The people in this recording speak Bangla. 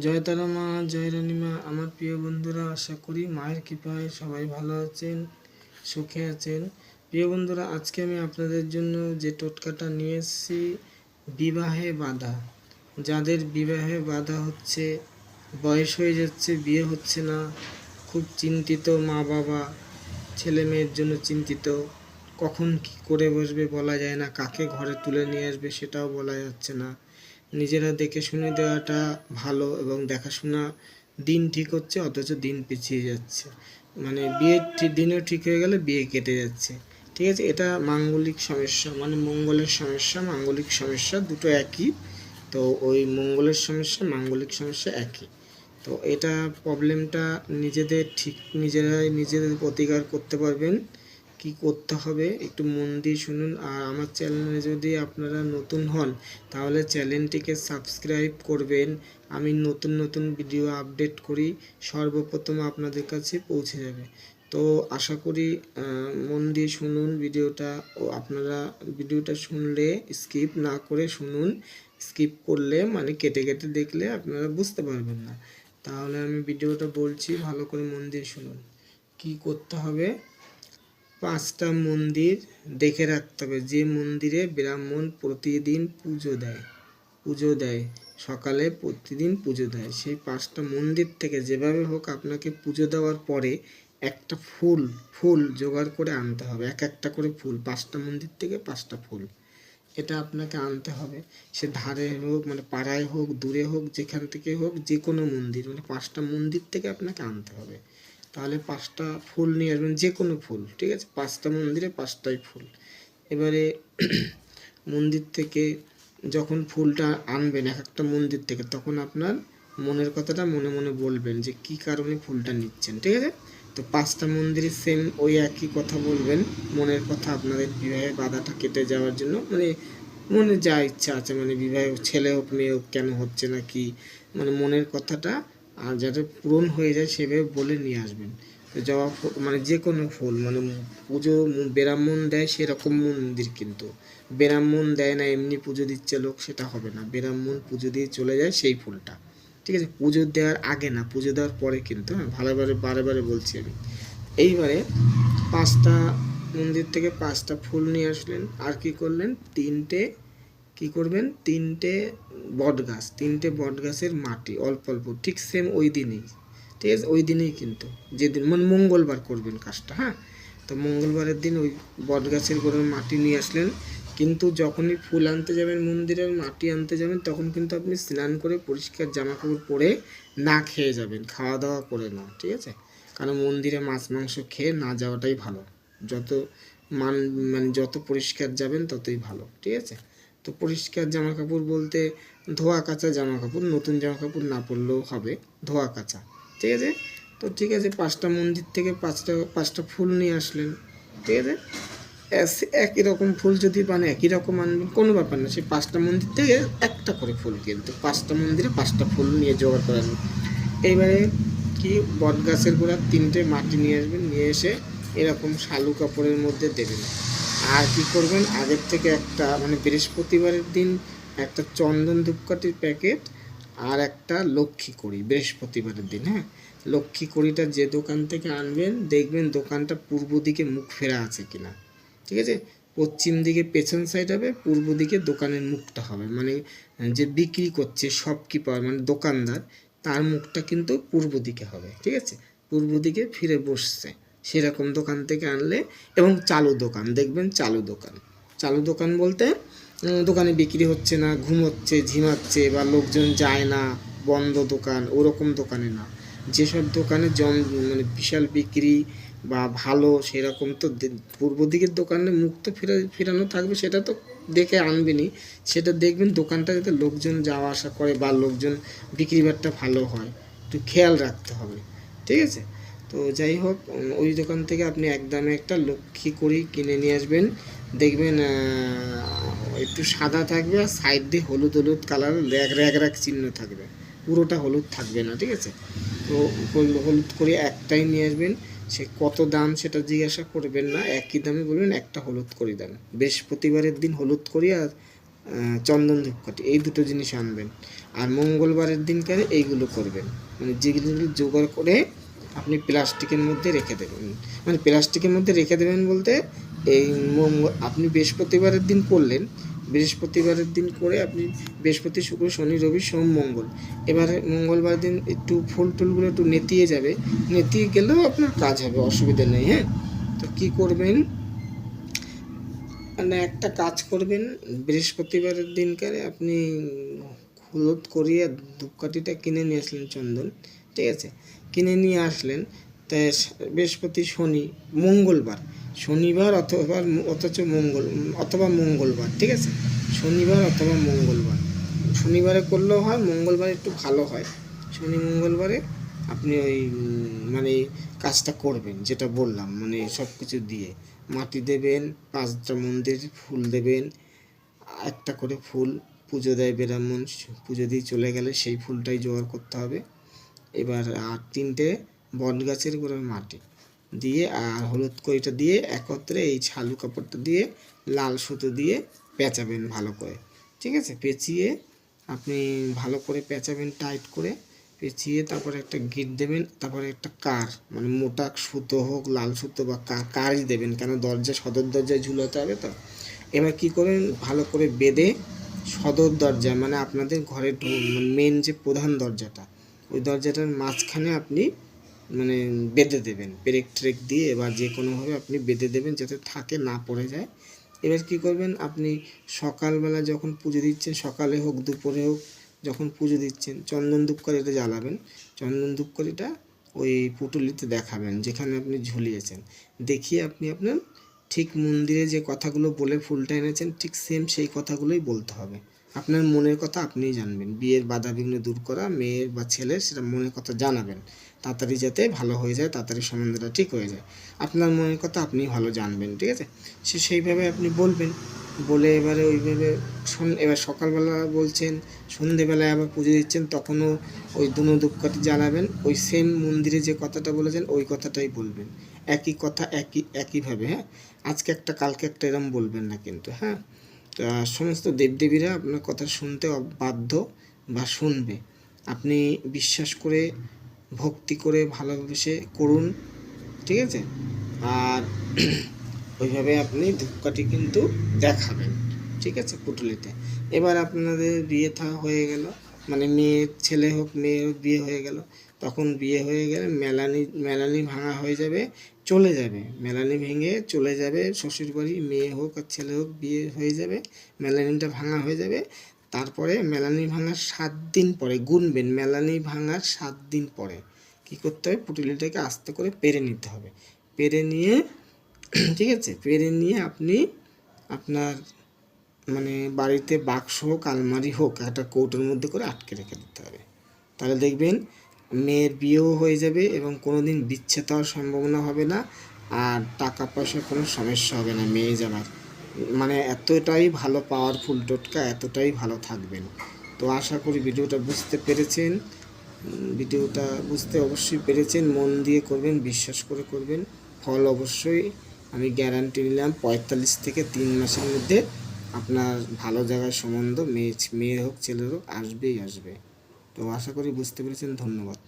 জয় তারা মা, জয় রানী মা। আমার প্রিয় বন্ধুরা, আশা করি মায়ের কৃপায় সবাই ভালো আছেন, সুখে আছেন। প্রিয় বন্ধুরা, আজকে আমি আপনাদের জন্য যে টোটকাটা নিয়ে এসেছি, বিবাহে বাধা। যাদের বিবাহে বাধা হচ্ছে, বয়স হয়ে যাচ্ছে, বিয়ে হচ্ছে না, খুব চিন্তিত মা বাবা, ছেলে মেয়ের জন্য চিন্তিত, কখন কী করে বসবে বলা যায় না, কাকে ঘরে তুলে নিয়ে আসবে সেটাও বলা যাচ্ছে না। নিজেরা দেখে শুনে দেওয়াটা ভালো, এবং দেখাশোনা দিন ঠিক হচ্ছে অথচ দিন পিছিয়ে যাচ্ছে, মানে বিয়ের দিনও ঠিক হয়ে গেলে বিয়ে কেটে যাচ্ছে। ঠিক আছে, এটা মাঙ্গলিক সমস্যা, মানে মঙ্গলের সমস্যা, মাঙ্গলিক সমস্যা দুটো একই। তো ওই মঙ্গলের সমস্যা মাঙ্গলিক সমস্যা একই। তো এটা প্রবলেমটা নিজেরাই নিজেদের প্রতিকার করতে পারবেন। কি করতে হবে একটু মন দিয়ে শুনুন। আর আমার চ্যানেলে যদি আপনারা নতুন হন তাহলে চ্যানেলটিকে সাবস্ক্রাইব করবেন। আমি নতুন নতুন ভিডিও আপডেট করি, সর্বপ্রথম আপনাদের কাছে পৌঁছে যাবে। তো আশা করি মন দিয়ে শুনুন ভিডিওটা। ও আপনারা ভিডিওটা শুনলে স্কিপ না করে শুনুন। স্কিপ করলে মানে কেটে কেটে দেখলে আপনারা বুঝতে পারবেন না। তাহলে আমি ভিডিওটা বলছি, ভালো করে মন দিয়ে শুনুন। কি করতে হবে, 5টা মন্দির দেখে রাখতে হবে, যে মন্দিরে ব্রাহ্মণ প্রতিদিন পুজো দেয়, সকালে প্রতিদিন পুজো দেয়। সেই 5টা মন্দির থেকে যেভাবে হোক আপনাকে পুজো দেওয়ার পরে একটা ফুল জোগাড় করে আনতে হবে। একটা করে ফুল, 5টা মন্দির থেকে 5টা ফুল, এটা আপনাকে আনতে হবে। সে ধারে হোক, মানে পাড়ায় হোক, দূরে হোক, যেখান থেকে হোক, যে কোনো মন্দির, মানে 5টা মন্দির থেকে আপনাকে আনতে হবে। তাহলে 5টা ফুল নিয়ে আসবেন, যে কোনো ফুল, ঠিক আছে? 5টা মন্দিরে 5টাই ফুল। এবারে মন্দির থেকে যখন ফুলটা আনবেন এক একটা মন্দির থেকে, তখন আপনার মনের কথাটা মনে মনে বলবেন যে কী কারণে ফুলটা নিচ্ছেন, ঠিক আছে? তো 5টা মন্দিরে সেম ওই একই কথা বলবেন, মনের কথা, আপনাদের বিবাহের বাধাটা কেটে যাওয়ার জন্য, মানে মনে যা ইচ্ছা আছে, মানে বিবাহ ছেলে হোক মেয়ে হোক, কেন হচ্ছে না কি, মানে মনের কথাটা আর যাতে পূরণ হয়ে যায় সেভাবে বলে নিয়ে আসবেন। তো জবা ফুল মানে যে কোনো ফুল, মানে পুজো ব্রাহ্মণ দেয় সেরকম মন্দির, কিন্তু ব্রাহ্মণ দেয় না এমনি পুজো দিচ্ছে লোক, সেটা হবে না। ব্রাহ্মণ পুজো দিয়ে চলে যায় সেই ফুলটা, ঠিক আছে? পুজো দেওয়ার আগে না, পুজো দেওয়ার পরে কিন্তু। হ্যাঁ, ভালোভাবে বারে বারে বলছি আমি। এইবারে 5টা মন্দির থেকে 5টা ফুল নিয়ে আসলেন, আর কি করলেন, কি করবেন, 3টে বট গাছের মাটি অল্প অল্প, ঠিক সেম ওই দিনেই, ঠিক আছে? ওই দিনেই কিন্তু, যেদিন মানে মঙ্গলবার করবেন কাজটা। হ্যাঁ, তো মঙ্গলবারের দিন ওই বট গাছের গোড়ার মাটি নিয়ে আসলেন। কিন্তু যখনই ফুল আনতে যাবেন, মন্দিরের মাটি আনতে যাবেন, তখন কিন্তু আপনি স্নান করে পরিষ্কার জামা কাপড় পরে না খেয়ে যাবেন, খাওয়া দাওয়া করে না, ঠিক আছে? কারণ মন্দিরে মাছ মাংস খেয়ে না যাওয়াটাই ভালো। যত মানে যত পরিষ্কার যাবেন ততই ভালো, ঠিক আছে? তো পরিষ্কার জামা কাপড় বলতে ধোয়া কাচা জামা কাপড়, নতুন জামা কাপড় না পরলেও হবে, ধোয়া কাচা, ঠিক আছে? তো ঠিক আছে, 5টা মন্দির থেকে 5টা ফুল নিয়ে আসলেন, ঠিক আছে? একই রকম ফুল যদি পান একই রকম আনবেন, কোনো ব্যাপার না। সেই 5টা মন্দির থেকে একটা করে ফুল, কিন্তু 5টা মন্দিরে 5টা ফুল নিয়ে জোগাড় করে আনবেন। এইবারে কি, বট গাছের গোড়ার 3টে মাটি নিয়ে আসবেন, নিয়ে এসে এরকম শালু কাপড়ের মধ্যে দেবেন। আর কি করবেন, আগের থেকে একটা মানে বৃহস্পতিবারের দিন একটা চন্দন ধূপকাঠির প্যাকেট আর একটা লক্ষ্মী কড়ি, বৃহস্পতিবারের দিন। হ্যাঁ, লক্ষ্মী কড়িটা যে দোকান থেকে আনবেন, দেখবেন দোকানটা পূর্ব দিকে মুখ ফেরা আছে কিনা, ঠিক আছে? পশ্চিম দিকে পেছন সাইড হবে, পূর্ব দিকে দোকানের মুখটা হবে, মানে যে বিক্রি করছে শপকিপার মানে দোকানদার, তার মুখটা কিন্তু পূর্ব দিকে হবে, ঠিক আছে? পূর্ব দিকে ফিরে বসছে সেরকম দোকান থেকে আনলে, এবং চালু দোকান দেখবেন, চালু দোকান বলতে দোকানে বিক্রি হচ্ছে না, ঘুমোচ্ছে, ঝিমাচ্ছে, বা লোকজন যায় না, বন্ধ দোকান, ওরকম দোকানে না। যেসব দোকানে মানে বিশাল বিক্রি বা ভালো, সেরকম তো পূর্ব দিকের দোকানে মুখ তো ফেরানো থাকবে, সেটা তো দেখে আনবেনই। সেটা দেখবেন দোকানটা যাতে লোকজন যাওয়া আসা করে বা লোকজন বিক্রি বাট্টা ভালো হয়, একটু খেয়াল রাখতে হবে, ঠিক আছে? তো যাই হোক, ওই দোকান থেকে আপনি একদমে একটা লক্ষ্মী কড়ি কিনে নিয়ে আসবেন। দেখবেন একটু সাদা থাকবে, আর সাইড দিয়ে হলুদ হলুদ কালার র্যাক চিহ্ন থাকবে, পুরোটা হলুদ থাকবে না, ঠিক আছে? তো হলুদ করে একটাই নিয়ে আসবেন। সে কত দাম সেটা জিজ্ঞাসা করবেন না, একই দামে বলবেন একটা হলুদ করি দাম। বৃহস্পতিবারের দিন হলুদ করি আর চন্দন ধূপকাঠি, এই দুটো জিনিস আনবেন। আর মঙ্গলবারের দিনকারে এইগুলো করবেন, মানে যেগুলো জোগাড় করে আপনি প্লাস্টিকের মধ্যে রেখে দেবেন। মানে প্লাস্টিকের মধ্যে রেখে দেবেন বলতে এই আপনি বৃহস্পতিবারের দিন করলেন, বৃহস্পতিবারের দিন করে আপনি বৃহস্পতি, শুক্র, শনি, রবি, সোম, মঙ্গল, এবারে মঙ্গলবার দিন একটু ফুল টুলগুলো একটু নেতিয়ে যাবে, নেতিয়ে গেলেও আপনার কাজ হবে, অসুবিধা নেই। হ্যাঁ, তো কী করবেন, মানে একটা কাজ করবেন, বৃহস্পতিবারের দিনকারে আপনি হলুদ করিয়ে ধূপকাঠিটা কিনে নিয়ে আসলেন, চন্দন, ঠিক আছে, কিনে নিয়ে আসলেন। তাই বৃহস্পতি, শনি, মঙ্গলবার, শনিবার অথবা মঙ্গলবার, ঠিক আছে, শনিবার অথবা মঙ্গলবার, শনিবারে করলেও হয়, মঙ্গলবারে একটু ভালো হয়। শনি মঙ্গলবারে আপনি ওই মানে কাজটা করবেন যেটা বললাম, মানে সব কিছু দিয়ে মাটি দেবেন, 5টা মন্দির ফুল দেবেন, একটা করে ফুল পুজো দেয় ব্রাহ্মণ, পুজো দিয়ে চলে গেলে সেই ফুলটাই জোগাড় করতে হবে। এবার আর 3টে বট গাছের গোড়ার মাটি দিয়ে আর হলুদ কড়িটা দিয়ে একত্রে এই ছালু কাপড়টা দিয়ে লাল সুতো দিয়ে পেঁচাবেন ভালো করে, ঠিক আছে, পেঁচিয়ে আপনি ভালো করে পেঁচাবেন, টাইট করে পেঁচিয়ে তারপরে একটা গিট দেবেন, তারপরে একটা কার, মানে মোটা সুতো হোক, লাল সুতো বা কারই দেবেন, কেন সদর দরজায় ঝুলাতে হবে তো। এবার কী করবেন, ভালো করে বেঁধে সদর দরজা, মানে আপনাদের ঘরের মেন যে প্রধান দরজাটা, ওই দরজাটার মাঝখানে আপনি মানে বেঁধে দেবেন পেরেক ট্রেক দিয়ে, বা যে কোনোভাবে আপনি বেঁধে দেবেন যাতে থাকে, না পড়ে যায়। এবার কী করবেন, আপনি সকালবেলা যখন পুজো দিচ্ছেন, সকালে হোক দুপুরে হোক, যখন পুজো দিচ্ছেন চন্দন ধূপকাঠিটা জ্বালাবেন, চন্দন ধূপকাঠিটা ওই পুটুলিতে দেখাবেন যেখানে আপনি ঝুলিয়েছেন, দেখিয়ে আপনি আপনার ঠিক মন্দিরে যে কথাগুলো বলে ফুলটা এনেছেন ঠিক সেম সেই কথাগুলোই বলতে হবে। আপনার মনের কথা আপনিই জানবেন, বিয়ের বাধাবিঘ্ন দূর করা, মেয়ের বা ছেলের সেটা মনের কথা জানাবেন, তাড়াতাড়ি যাতে ভালো হয়ে যায়, তাড়াতাড়ি সম্বন্ধটা ঠিক হয়ে যায়, আপনার মনের কথা আপনি ভালো জানবেন, ঠিক আছে। সেইভাবে আপনি বলবেন, বলে এবারে ওইভাবে এবার সকালবেলা বলছেন, সন্ধেবেলায় আবার পুজো দিচ্ছেন, তখনও ওই দুনো ধূপকাঠি জ্বালাবেন, ওই সেম মন্দিরে যে কথাটা বলেছেন ওই কথাটাই বলবেন, একই কথা একইভাবে। হ্যাঁ, আজকে একটা কালকে একটা এরম বলবেন না কিন্তু। হ্যাঁ, সমস্ত দেবদেবীরা আপনার কথা শুনতে বাধ্য বা শুনবে, আপনি বিশ্বাস করে ভক্তি করে ভালোবেসে করুন, ঠিক আছে। আর ওইভাবে আপনি ধূপকাঠি কিন্তু দেখাবেন, ঠিক আছে, পুটুলিতে। এবার আপনাদের বিয়ে হয়ে গেল, মানে মেয়ের ছেলে হোক মেয়ে হোক বিয়ে হয়ে গেল, তখন বিয়ে হয়ে গেলে মেলানি ভাঙা হয়ে যাবে, চলে যাবে, মেলানি ভেঙে চলে যাবে শ্বশুরবাড়ি, মেয়ে হোক আর ছেলে হোক বিয়ে হয়ে যাবে, মেলানিটা ভাঙা হয়ে যাবে। তারপরে মেলানি ভাঙার 7 দিন পরে গুনবেন, মেলানি ভাঙার 7 দিন পরে কী করতে হবে, পুটুলিটাকে আস্তে করে পেরে নিতে হবে, পেরে নিয়ে ঠিক আছে, পেরে নিয়ে আপনি আপনার মানে বাড়িতে বাক্স হোক আলমারি হোক একটা কৌটোর মধ্যে করে আটকে রেখে দিতে হবে, তাহলে দেখবেন মেয়ের বিয়েও হয়ে যাবে এবং কোনো দিন বিচ্ছেদ হওয়ার সম্ভাবনা হবে না, আর টাকা পয়সার কোনো সমস্যা হবে না মেয়ে জামার, মানে এতটাই ভালো পাওয়ারফুল টোটকা, এতটাই ভালো থাকবেন। তো আশা করি ভিডিওটা বুঝতে পেরেছেন, ভিডিওটা বুঝতে অবশ্যই পেরেছেন, মন দিয়ে করবেন, বিশ্বাস করে করবেন, ফল অবশ্যই আমি গ্যারান্টি নিলাম 45 থেকে 3 মাসের মধ্যে আপনার ভালো জায়গায় সম্বন্ধ, মেয়ে হোক ছেলের হোক আসবেই আসবে। তো আশা করি বুঝতে পেরেছেন, ধন্যবাদ।